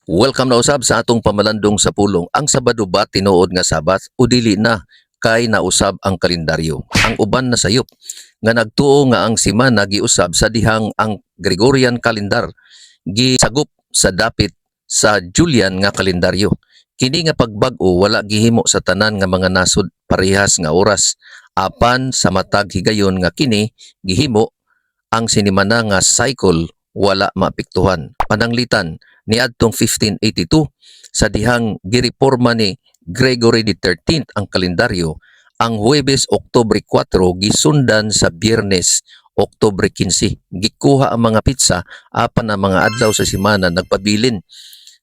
Welcome na usab sa atong pamalandong sa pulong. Ang Sabado ba tinuod nga Sabat o dili na kay nausab ang kalendaryo. Ang uban na sayop nga nagtuo nga ang semana giusab sa dihang ang Gregorian calendar gisagop sa dapit sa Julian nga kalendaryo. Kini nga pagbag-o wala gihimo sa tanan nga mga nasod parehas nga oras. Apan sa matag higayon nga kini gihimo ang sinimana nga cycle wala maapektuhan. Pananglitan niadtong 1582 sa dihang gireporma ni Gregory XIII ang kalendaryo, ang Huwebes Oktubre 4 gisundan sa Biyernes Oktubre 15. Gikuha ang mga pitsa apan ang mga adlaw sa semana nagpabilin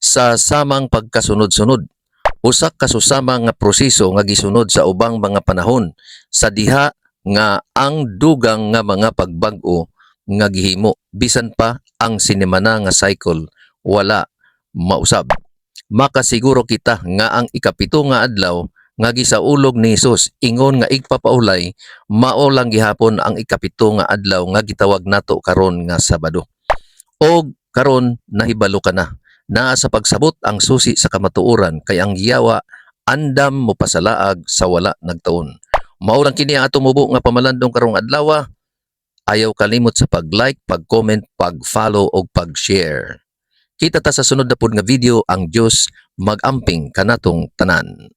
sa samang pagkasunod-sunod. Usa ka susama nga proseso nga gisunod sa ubang mga panahon sa diha nga ang dugang nga mga pagbag-o nga gihimo bisan pa ang sinemana nga cycle wala mausab. Makasiguro kita nga ang ikapito nga adlaw nga gisaulog ni Hesus ingon nga igpapaulay mao lang gihapon ang ikapito nga adlaw nga gitawag nato karon nga Sabado. Og karon nahibalo ka na. Naa sa pagsabot ang susi sa kamatuoran kay ang giyawa andam mo pasalaag sa wala nagtaon. Mao lang kini ang atong mubo nga pamalandong karong adlaw. Ayaw kalimot sa pag-like, pag-comment, pag-follow o pag-share. Kita ta sa sunod na pod nga video. Ang Dios mag-amping kanatong tanan.